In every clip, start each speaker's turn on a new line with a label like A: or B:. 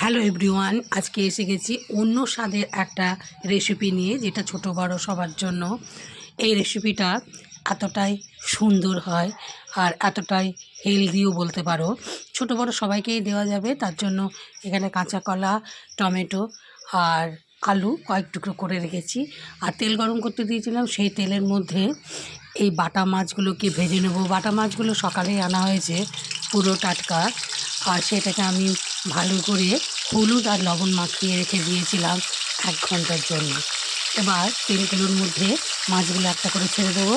A: Hello everyone, আজকে এসে গেছি অন্য স্বাদের একটা রেসিপি নিয়ে, যেটা ছোট বড় সবার জন্য। এই রেসিপিটা এতটাই সুন্দর হয় আর এতটাই হেলদিও বলতে পারো। ছোট বড় সবাইকেই দেওয়া যাবে। তার জন্য এখানে কাঁচা কলা, টমেটো আর আলু কয়েক টুকরো করে রেখেছি। আর তেল গরম করতে দিয়েছিলাম, সেই তেলের মধ্যে এই বাটা মাছগুলোকে ভেজে নেব। বাটা মাছগুলো সকালেই আনা হয়েছে, পুরো টাটকা। আর সেটাকে আমি ভালো করে হলুদ আর লবণ মাখিয়ে রেখে দিয়েছিলাম 1 ঘন্টার জন্য। এবার তেলগুলোর মধ্যে মাছগুলো একটা করে ছেড়ে দেবো।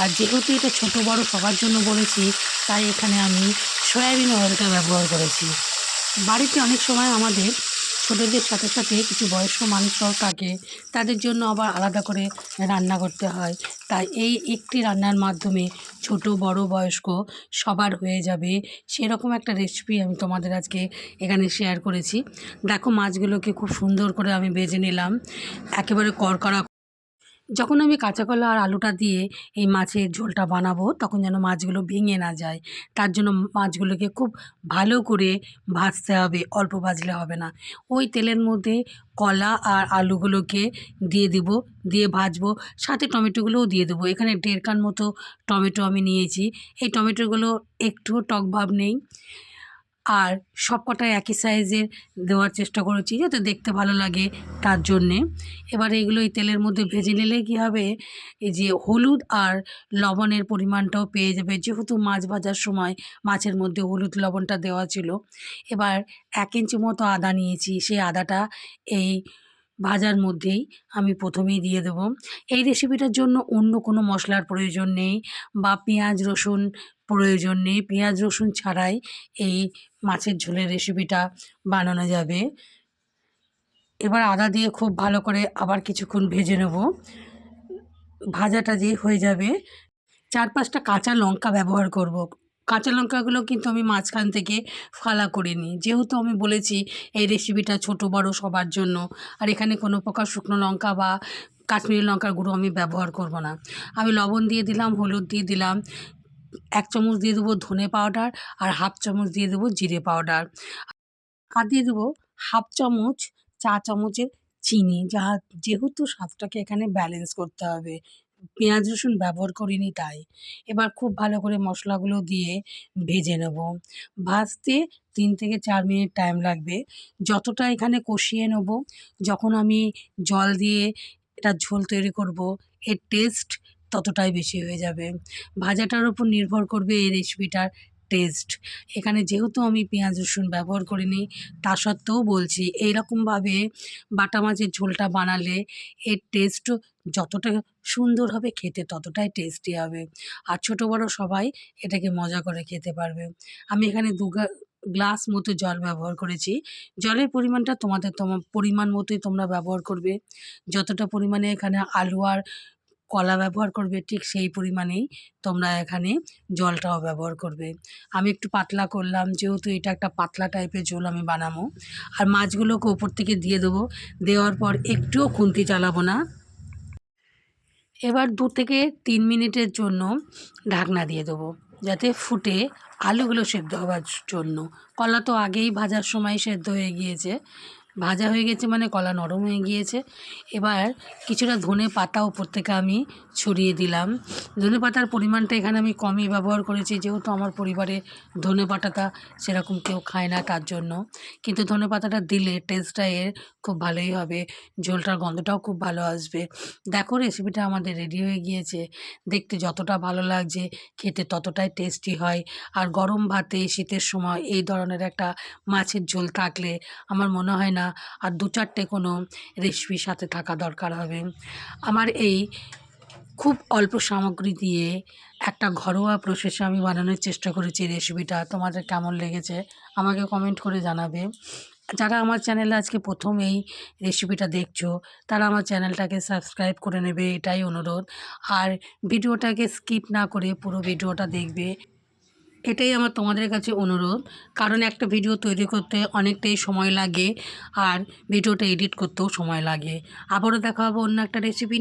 A: আর যেহেতু এটা ছোটো বড়ো সবার জন্য বলেছি, তাই এখানে আমি সয়াবিন অয়েলটা ব্যবহার করেছি। বাড়িতে অনেক সময় আমাদের ছোটোদের সাথে সাথে কিছু বয়স্ক মানুষরাও থাকে, তাদের জন্য আবার আলাদা করে রান্না করতে হয়। তাই এই একটি রান্নার মাধ্যমে ছোট বড় বয়স্ক সবার হয়ে যাবে, সেরকম একটা রেসিপি আমি তোমাদের আজকে এখানে শেয়ার করেছি। দেখো, মাছগুলোকে খুব সুন্দর করে আমি ভেজে নিলাম, একেবারে কড়কড়া। যখন আমি কাঁচা কলা আর আলুটা দিয়ে এই মাছের ঝোলটা বানাবো, তখন যেন মাছগুলো ভেঙে না যায়। তার জন্য মাছগুলোকে খুব ভালো করে ভাজতে হবে, অল্প ভাজলে হবে না। ওই তেলের মধ্যে কলা আর আলুগুলোকে দিয়ে দিব, দিয়ে ভাজবো। সাথে টমেটোগুলোও দিয়ে দেবো। এখানে 1.5 কান মতো টমেটো আমি নিয়েছি। এই টমেটোগুলো একটুও টক ভাব নেই, আর সবকটাই একই সাইজের দেওয়ার চেষ্টা করেছি যাতে দেখতে ভালো লাগে, তার জন্যে। এবার এগুলো এই তেলের মধ্যে ভেজে নিলে কী হবে, এই যে হলুদ আর লবণের পরিমাণটাও পেয়ে যাবে, যেহেতু মাছ ভাজার সময় মাছের মধ্যে হলুদ লবণটা দেওয়া ছিল। এবার 1 ইঞ্চি মতো আদা নিয়েছি, সেই আদাটা এই ভাজার মধ্যেই আমি প্রথমেই দিয়ে দেবো। এই রেসিপিটার জন্য অন্য কোনো মশলার প্রয়োজন নেই বা পেঁয়াজ রসুন প্রয়োজন নেই। পেঁয়াজ রসুন ছাড়াই এই মাছের ঝোলের রেসিপিটা বানানো যাবে। এবার আদা দিয়ে খুব ভালো করে আবার কিছুক্ষণ ভেজে নেব। ভাজাটা যে হয়ে যাবে, 4-5টা কাঁচা লঙ্কা ব্যবহার করব। কাঁচা লঙ্কাগুলো কিন্তু আমি মাঝখান থেকে ফালা করে নিই, যেহেতু আমি বলেছি এই রেসিপিটা ছোট বড় সবার জন্য। আর এখানে কোনো প্রকার শুকনো লঙ্কা বা কাশ্মীরি লঙ্কার গুঁড়ো আমি ব্যবহার করব না। আমি লবণ দিয়ে দিলাম, হলুদ দিয়ে দিলাম, 1 চামচ দিয়ে দেবো ধনে পাউডার, আর 1/2 চামচ দিয়ে দেবো জিরে পাউডার, আর দিয়ে দেবো 1/2 চামচ চা চামচের চিনি। যেহেতু স্বাদটাকে এখানে ব্যালেন্স করতে হবে, পেঁয়াজ রসুন ব্যবহার করিনি তাই। এবার খুব ভালো করে মশলাগুলো দিয়ে ভেজে নেব। ভাজতে 3 থেকে 4 মিনিট টাইম লাগবে। যতটা এখানে কষিয়ে নেব, যখন আমি জল দিয়ে এটা ঝোল তৈরি করব, এর টেস্ট ততটাই বেশি হয়ে যাবে। ভাজাটার উপর নির্ভর করবে এই রেসিপিটার টেস্ট। এখানে যেহেতু আমি পেঁয়াজ রসুন ব্যবহার করিনি, তা সত্ত্বেও বলছি এইরকমভাবে বাটা মাছের ঝোলটা বানালে এর টেস্টও যতটা সুন্দর হবে, খেতে ততটাই টেস্টি হবে। আর ছোটো বড়ো সবাই এটাকে মজা করে খেতে পারবে। আমি এখানে 2 গ্লাস মতো জল ব্যবহার করেছি। জলের পরিমাণটা তোমাদের পরিমাণ মতোই তোমরা ব্যবহার করবে। যতটা পরিমাণে এখানে আলু আর কলা ব্যবহার করবে, ঠিক সেই পরিমাণেই তোমরা এখানে জলটাও ব্যবহার করবে। আমি একটু পাতলা করলাম, যেহেতু এটা একটা পাতলা টাইপের ঝোল আমি বানাবো। আর মাছগুলোকে ওপর থেকে দিয়ে দেবো। দেওয়ার পর একটুও খুন্তি চালাবো না। এবার 2 থেকে 3 মিনিটের জন্য ঢাকনা দিয়ে দেবো, যাতে ফুটে আলুগুলো সেদ্ধ হওয়ার জন্য। কলা তো আগেই ভাজার সময় সেদ্ধ হয়ে গিয়েছে। ভাজা হয়ে গেছে মানে কলা নরম হয়ে গিয়েছে। এবার কিছুটা ধনে পাতা ওপর থেকে আমি ছড়িয়ে দিলাম। ধনে পাতার পরিমাণটা এখানে আমি কমই ব্যবহার করেছি, যেহেতু আমার পরিবারে ধনে পাতাটা সেরকম কেউ খায় না, তার জন্য। কিন্তু ধনে পাতাটা দিলে টেস্টটা এর খুব ভালোই হবে, ঝোলটার গন্ধটাও খুব ভালো আসবে। দেখো, রেসিপিটা আমাদের রেডি হয়ে গিয়েছে। দেখতে যতটা ভালো লাগছে, খেতে ততটাই টেস্টি হয়। আর গরম ভাতে শীতের সময় এই ধরনের একটা মাছের ঝোল থাকলে আমার মনে হয় না আর 2-4টে কোনো রেসিপির সাথে থাকা দরকার হবে। আমার এই খুব অল্প সামগ্রী দিয়ে একটা ঘরোয়া প্রসেসে আমি বানানোর চেষ্টা করেছি রেসিপিটা। তোমাদের কেমন লেগেছে আমাকে কমেন্ট করে জানাবে। যারা আমার চ্যানেলে আজকে প্রথম এই রেসিপিটা দেখছো, তারা আমার চ্যানেলটাকে সাবস্ক্রাইব করে নেবে, এটাই অনুরোধ। আর ভিডিওটাকে স্কিপ না করে পুরো ভিডিওটা দেখবে, এটাই আমার তোমাদের কাছে অনুরোধ। কারণ একটা ভিডিও তৈরি করতে অনেকটাই সময় লাগে, আর ভিডিওটা এডিট করতেও সময় লাগে। আবারও দেখা হবে অন্য একটা রেসিপি।